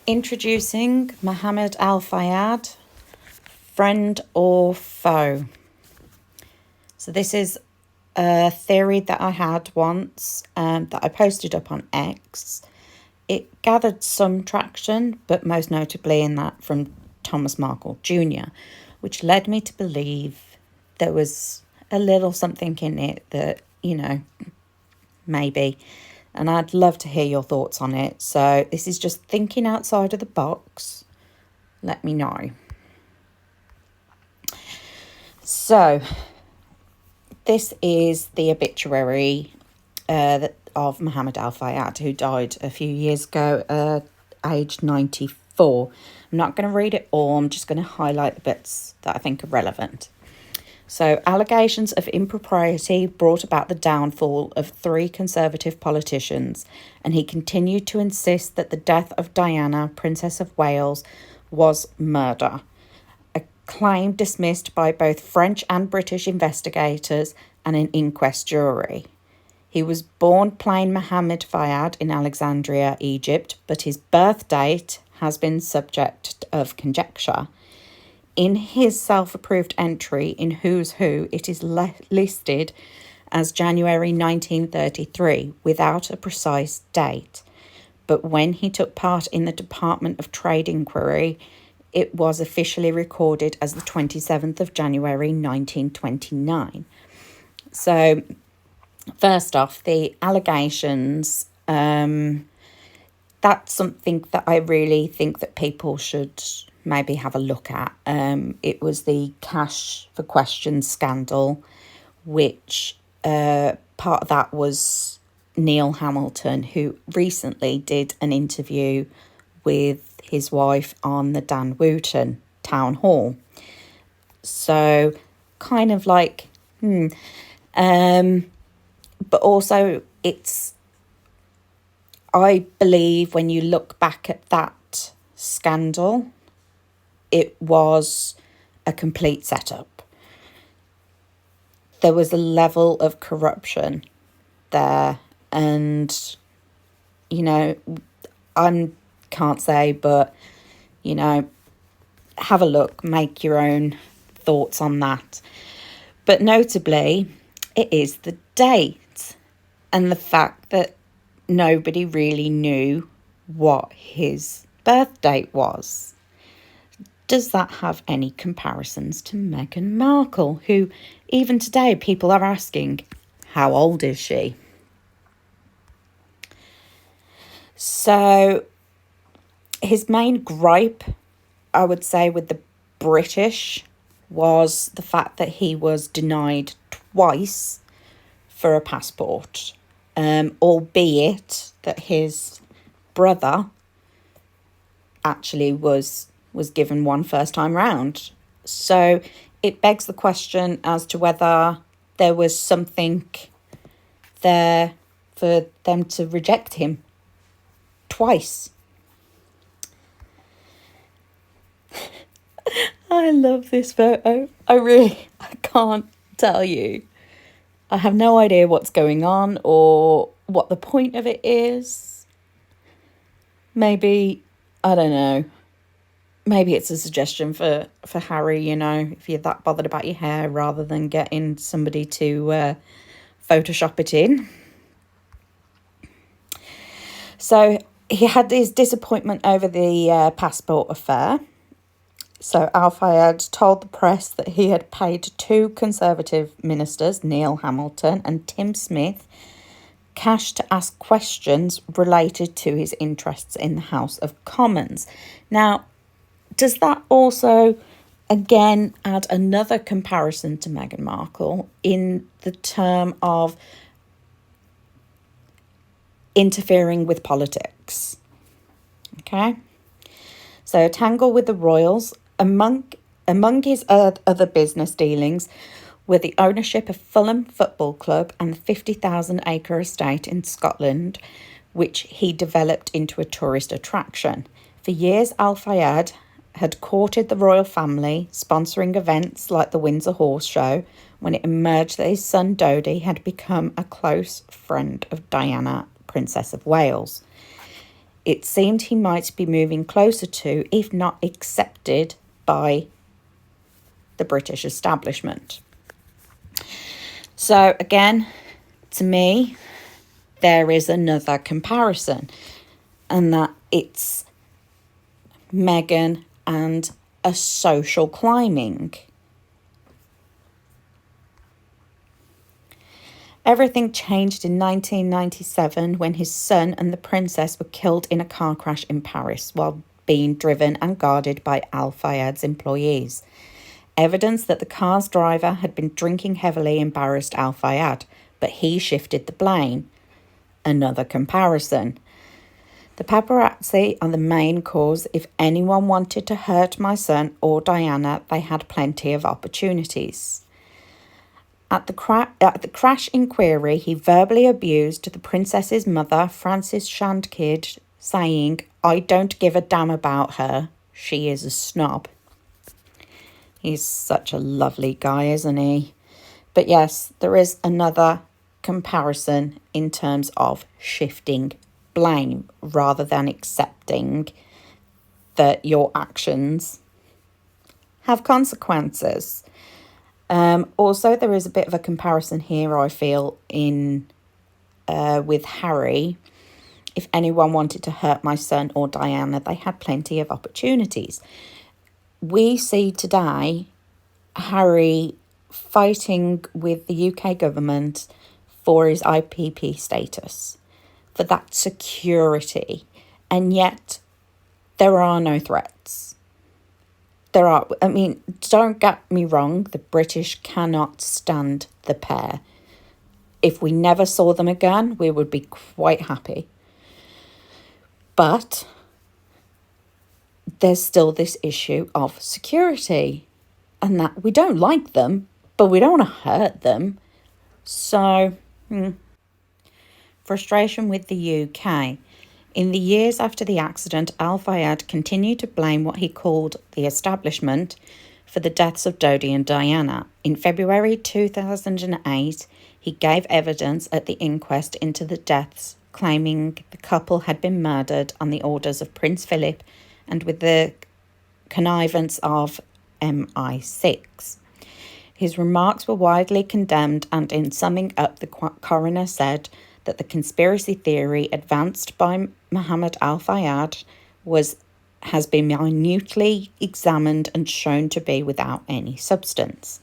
Introducing Mohammed Al Fayed, friend or foe. So this is a theory that I had once that I posted up on X. It gathered some traction, but most notably in that from Thomas Markle Jr., which led me to believe there was a little something in it that, maybe. And I'd love to hear your thoughts on it. So this is just thinking outside of the box. Let me know. So this is the obituary of Mohammed Al Fayed, who died a few years ago, aged 94. I'm not going to read it all. I'm just going to highlight the bits that I think are relevant. So, allegations of impropriety brought about the downfall of 3 Conservative politicians, and he continued to insist that the death of Diana, Princess of Wales, was murder. A claim dismissed by both French and British investigators and an inquest jury. He was born plain Mohammed Fayed in Alexandria, Egypt, but his birth date has been subject of conjecture. In his self-approved entry in Who's Who, it is listed as January 1933 without a precise date. But when he took part in the Department of Trade inquiry, it was officially recorded as the 27th of January 1929. So, first off, the allegations, that's something that I really think that people should maybe have a look at. It was the Cash for Questions scandal, which part of that was Neil Hamilton, who recently did an interview with his wife on the Dan Wootton town hall. So kind of like, but also I believe when you look back at that scandal, it was a complete setup. There was a level of corruption there, and, I can't say, but, have a look, make your own thoughts on that. But notably, it is the date and the fact that nobody really knew what his birth date was. Does that have any comparisons to Meghan Markle, who even today people are asking, how old is she? So his main gripe, I would say, with the British was the fact that he was denied twice for a passport, albeit that his brother actually was given one first time round. So it begs the question as to whether there was something there for them to reject him twice. I love this photo. I can't tell you. I have no idea what's going on or what the point of it is. Maybe, I don't know. Maybe it's a suggestion for Harry, if you're that bothered about your hair, rather than getting somebody to Photoshop it in. So he had his disappointment over the passport affair. So Al Fayed told the press that he had paid 2 Conservative ministers, Neil Hamilton and Tim Smith, cash to ask questions related to his interests in the House of Commons. Now, does that also, again, add another comparison to Meghan Markle in the term of interfering with politics? Okay. So, tangle with the royals. Among his other business dealings were the ownership of Fulham Football Club and the 50,000-acre estate in Scotland, which he developed into a tourist attraction. For years, Al Fayed had courted the royal family, sponsoring events like the Windsor Horse Show, when it emerged that his son Dodi had become a close friend of Diana, Princess of Wales. it seemed he might be moving closer to, if not accepted by, the British establishment. So again, to me, there is another comparison, and that it's Meghan and a social climbing. Everything changed in 1997 when his son and the princess were killed in a car crash in Paris while being driven and guarded by Al Fayed's employees. Evidence that the car's driver had been drinking heavily embarrassed Al Fayed, but he shifted the blame. Another comparison. The paparazzi are the main cause. If anyone wanted to hurt my son or Diana, they had plenty of opportunities. At the crash inquiry, he verbally abused the princess's mother, Frances Shandkid, saying, "I don't give a damn about her. She is a snob." He's such a lovely guy, isn't he? But yes, there is another comparison in terms of shifting blame rather than accepting that your actions have consequences. Also, there is a bit of a comparison here, I feel, in with Harry. If anyone wanted to hurt my son or Diana, they had plenty of opportunities. We see today Harry fighting with the UK government for his IPP status, for that security, and yet there are no threats. Don't get me wrong, the British cannot stand the pair. If we never saw them again, we would be quite happy. But there's still this issue of security, and that we don't like them, but we don't want to hurt them. So, frustration with the UK. In the years after the accident, Al Fayed continued to blame what he called the establishment for the deaths of Dodi and Diana. In February 2008, he gave evidence at the inquest into the deaths, claiming the couple had been murdered on the orders of Prince Philip and with the connivance of MI6. His remarks were widely condemned, and in summing up, the coroner said that the conspiracy theory advanced by Mohammed Al Fayed has been minutely examined and shown to be without any substance.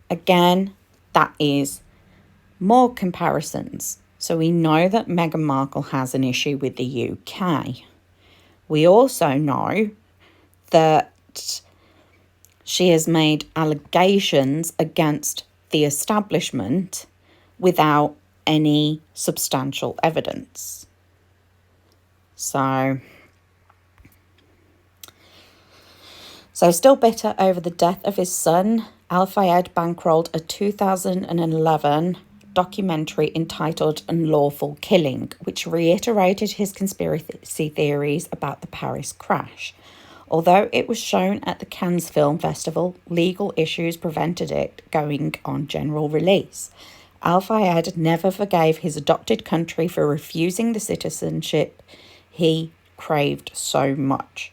Again, that is more comparisons. So we know that Meghan Markle has an issue with the UK. We also know that she has made allegations against the establishment without any substantial evidence. So still bitter over the death of his son, Al Fayed bankrolled a 2011 documentary entitled Unlawful Killing, which reiterated his conspiracy theories about the Paris crash. Although it was shown at the Cannes Film Festival, legal issues prevented it going on general release. Al Fayed never forgave his adopted country for refusing the citizenship he craved so much.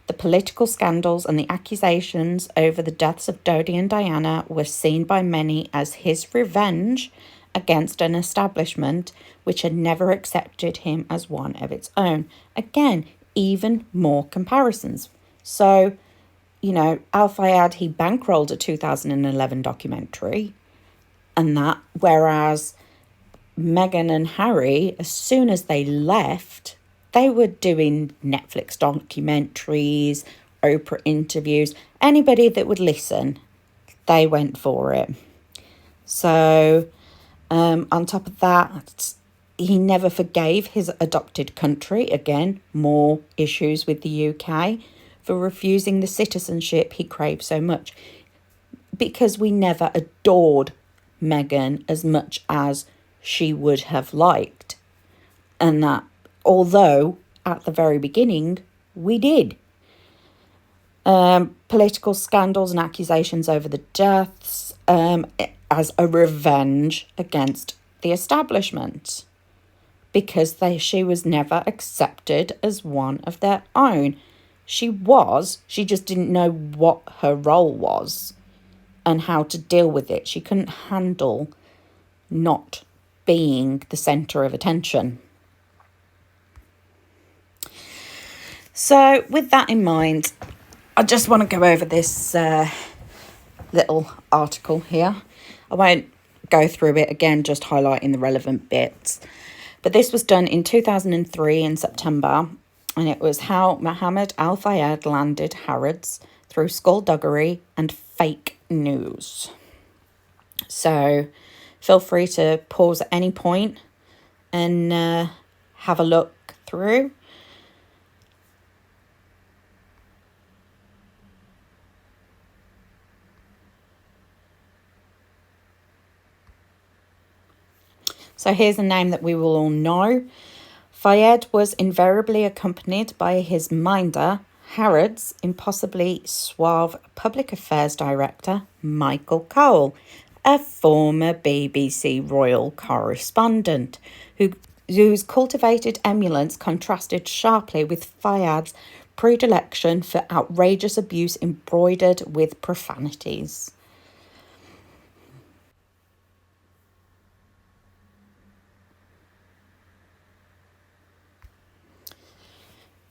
The political scandals and the accusations over the deaths of Dodi and Diana were seen by many as his revenge against an establishment which had never accepted him as one of its own. Again, even more comparisons. So, Al Fayed, he bankrolled a 2011 documentary, and that, whereas Meghan and Harry, as soon as they left, they were doing Netflix documentaries, Oprah interviews. Anybody that would listen, they went for it. So, on top of that, he never forgave his adopted country. Again, more issues with the UK for refusing the citizenship he craved so much. Because we never adored Meghan as much as she would have liked. And that, although at the very beginning, we did. Political scandals and accusations over the deaths as a revenge against the establishment. because she was never accepted as one of their own. She just didn't know what her role was and how to deal with it. She couldn't handle not being the centre of attention. So with that in mind, I just want to go over this little article here. I won't go through it again, just highlighting the relevant bits. But this was done in 2003 in September, and it was how Mohammed Al-Fayed landed Harrods through skullduggery and fake news. So feel free to pause at any point and have a look through. So here's a name that we will all know. Fayed was invariably accompanied by his minder, Harrods' impossibly suave public affairs director, Michael Cole, a former BBC royal correspondent, whose cultivated emulance contrasted sharply with Fayed's predilection for outrageous abuse embroidered with profanities.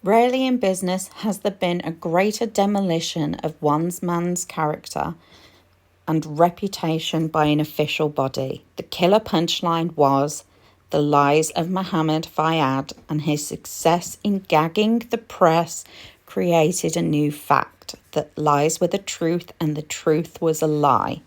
Rarely in business has there been a greater demolition of one's man's character and reputation by an official body. The killer punchline was the lies of Mohammed Fayed, and his success in gagging the press created a new fact, that lies were the truth and the truth was a lie.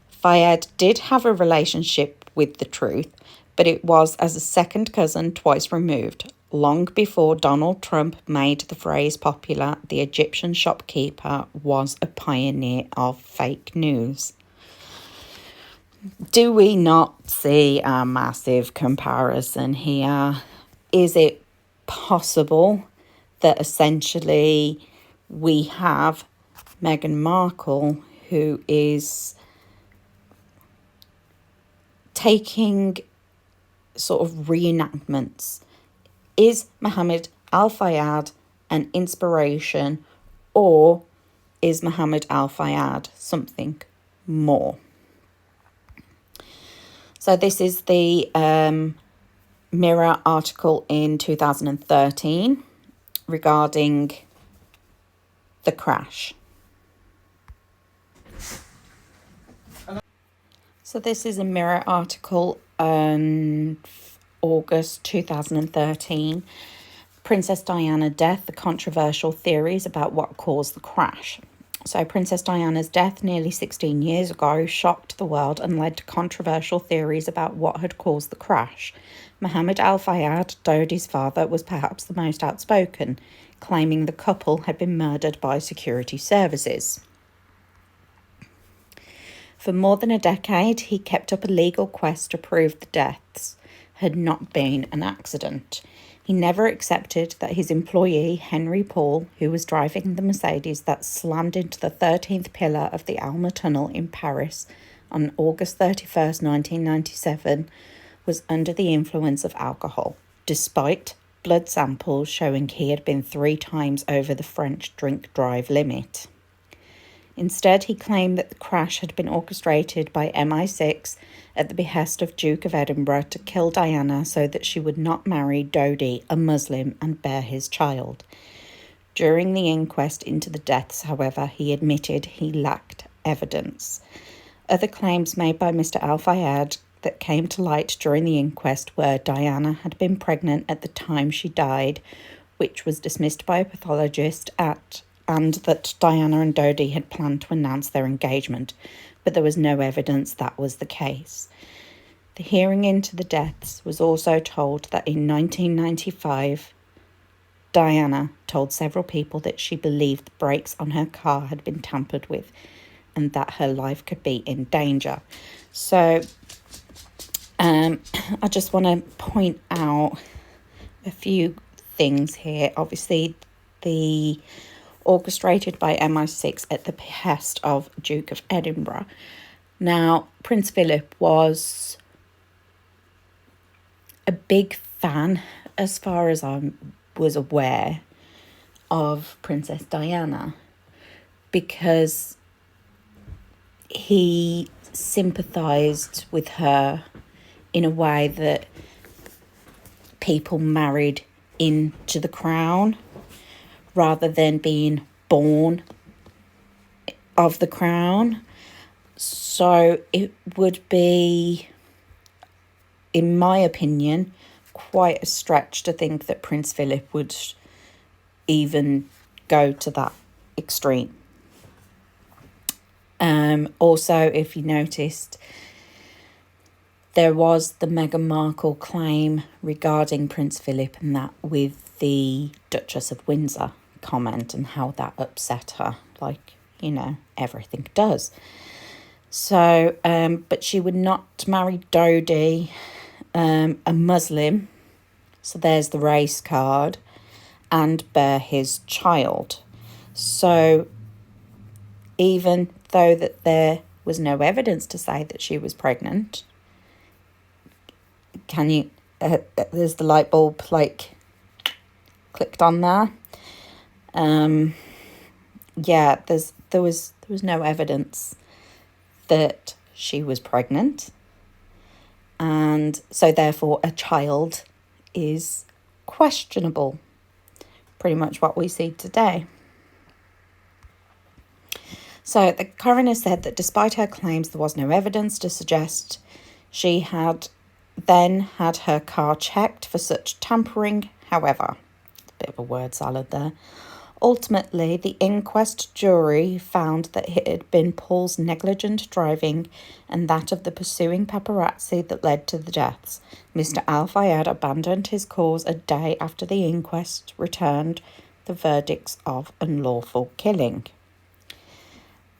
Fayed did have a relationship with the truth, but it was as a second cousin twice removed. Long before Donald Trump made the phrase popular, the Egyptian shopkeeper was a pioneer of fake news. Do we not see a massive comparison here? Is it possible that essentially we have Meghan Markle, who is taking sort of reenactments? Is Mohammed Al-Fayed an inspiration, or is Mohammed Al-Fayed something more? So this is the Mirror article in 2013 regarding the crash. So this is a Mirror article on August 2013. Princess Diana death, the controversial theories about what caused the crash. So Princess Diana's death nearly 16 years ago shocked the world and led to controversial theories about what had caused the crash. Mohammed Al-Fayed, Dodi's father, was perhaps the most outspoken, claiming the couple had been murdered by security services. For more than a decade, he kept up a legal quest to prove the deaths had not been an accident. He never accepted that his employee, Henry Paul, who was driving the Mercedes that slammed into the 13th pillar of the Alma Tunnel in Paris on August 31st, 1997, was under the influence of alcohol, despite blood samples showing he had been 3 times over the French drink-drive limit. Instead, he claimed that the crash had been orchestrated by MI6 at the behest of Duke of Edinburgh to kill Diana so that she would not marry Dodi, a Muslim, and bear his child. During the inquest into the deaths, however, he admitted he lacked evidence. Other claims made by Mr. Al-Fayed that came to light during the inquest were Diana had been pregnant at the time she died, which was dismissed by a pathologist, and that Diana and Dodi had planned to announce their engagement, but there was no evidence that was the case. The hearing into the deaths was also told that in 1995, Diana told several people that she believed the brakes on her car had been tampered with and that her life could be in danger. So I just want to point out a few things here. Obviously, the orchestrated by MI6 at the behest of Duke of Edinburgh. Now, Prince Philip was a big fan, as far as I was aware, of Princess Diana, because he sympathised with her in a way that people married into the crown rather than being born of the crown. So it would be, in my opinion, quite a stretch to think that Prince Philip would even go to that extreme. Also, if you noticed, there was the Meghan Markle claim regarding Prince Philip, and that with the Duchess of Windsor comment and how that upset her, like, everything does. So, but she would not marry Dodi, a Muslim, so there's the race card, and bear his child. So even though that there was no evidence to say that she was pregnant, there's the light bulb clicked on there. There was no evidence that she was pregnant, and so therefore a child is questionable. Pretty much what we see today. So the coroner said that despite her claims, there was no evidence to suggest she had then had her car checked for such tampering. However, a bit of a word salad there. Ultimately, the inquest jury found that it had been Paul's negligent driving and that of the pursuing paparazzi that led to the deaths. Mr. Al-Fayed abandoned his cause a day after the inquest returned the verdicts of unlawful killing.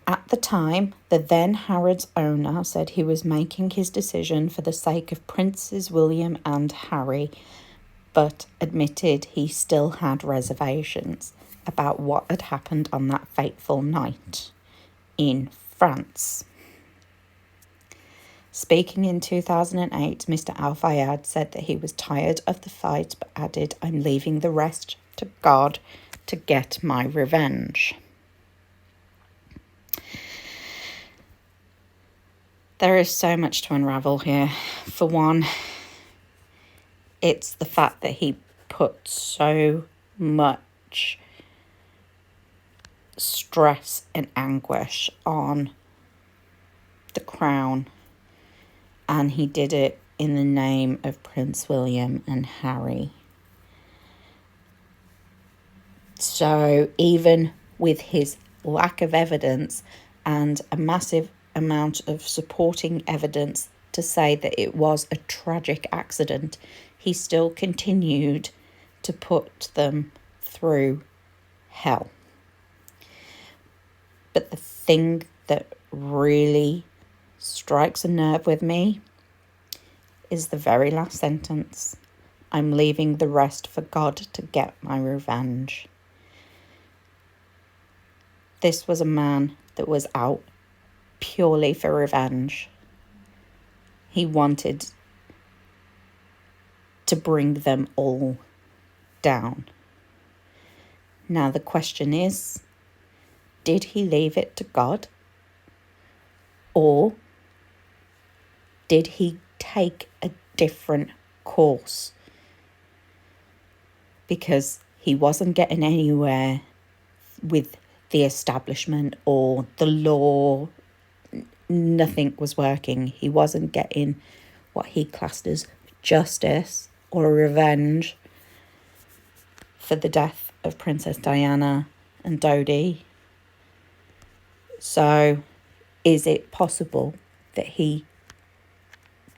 At the time, the then Harrods owner said he was making his decision for the sake of Princes William and Harry, but admitted he still had reservations about what had happened on that fateful night in France. Speaking in 2008, Mr. Al-Fayed said that he was tired of the fight, but added, "I'm leaving the rest to God to get my revenge." There is so much to unravel here. For one, it's the fact that he put so much stress and anguish on the crown, and he did it in the name of Prince William and Harry. So even with his lack of evidence and a massive amount of supporting evidence to say that it was a tragic accident, he still continued to put them through hell. But the thing that really strikes a nerve with me is the very last sentence. "I'm leaving the rest for God to get my revenge." This was a man that was out purely for revenge. He wanted to bring them all down. Now the question is, did he leave it to God? Or did he take a different course? Because he wasn't getting anywhere with the establishment or the law. Nothing was working. He wasn't getting what he classed as justice or revenge for the death of Princess Diana and Dodi. So is it possible that he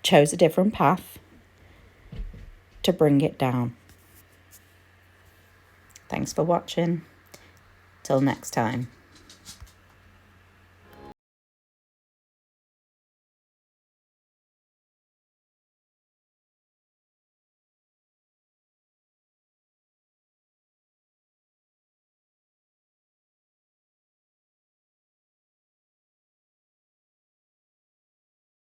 chose a different path to bring it down? Thanks for watching. Till next time.